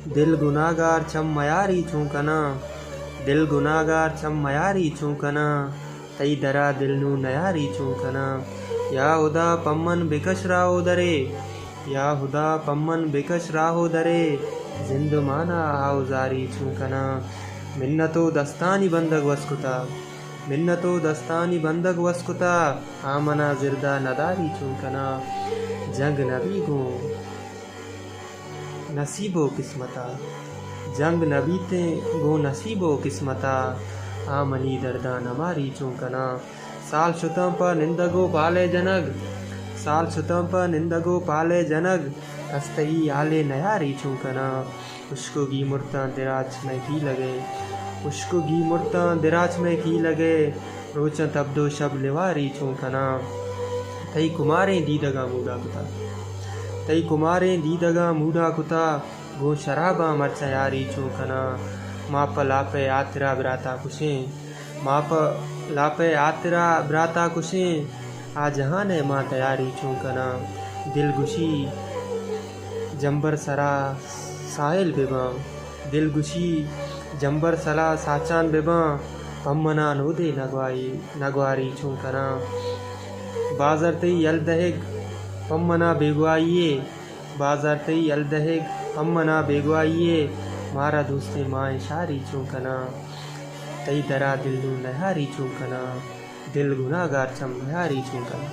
दिल गुनाहगार छम मयारी चूंकना, दिल गुनाहगार छम मयारी चूंकना, तई दरा दिल नू नयारी चूंकना। या हुदा पम्मन बिकश राहो दरे, या हुदा पम्मन बिकश राहो दरे, जिंद माना आउजारी चूंकना। मिन्नतो दस्तानी बंदग वस्कुता, मिन्नतो दस्तानी बंदग वस्कुता, आमना जिरदा नदारी चूंकना। जंग नबी गो नसीबो किस्मता, जंग नबी ते गो नसीबो किस्मता, आमनी दर्दा नमारी चूंकना। साल शुतम पर निंदगो पाले जनग, साल शुतम पर निंदगो पाले जनग, हस्तई आले नयारी चूंकना। उसको गी मुर्ता दिराज में की लगे, उसको गी मुर्ता दिराज में की लगे, रोचन तब्दो शब लिवारी चूंकना। तई कुमारे दीदगा मूडा कुता, तई कुमारे दीदगा मूडा कुता, गो शराबा मरचा यारी चूंकना। माप लापे आतरा ब्राता कुशे, माप लापे आतरा ब्राता कुशे, आ जहाने माँ तैयारी चूंकना। दिलगुशी जंबर सरा साहिल बेबा, दिलगुशी जंबर सला साचान बेबा, पम्मना नोदे नगवाई नगवारी चूंकना। बाजार तई यलदहेग पम्मना बेगवाइये, बाजार तई यलदहेग पम्मना बेगवाइये, मारा दोस्ते माए शारी चूंकना। तई दरा दिल नू नहारी चूंकना, दिल गुनाहगार छम नहारी चूंकना।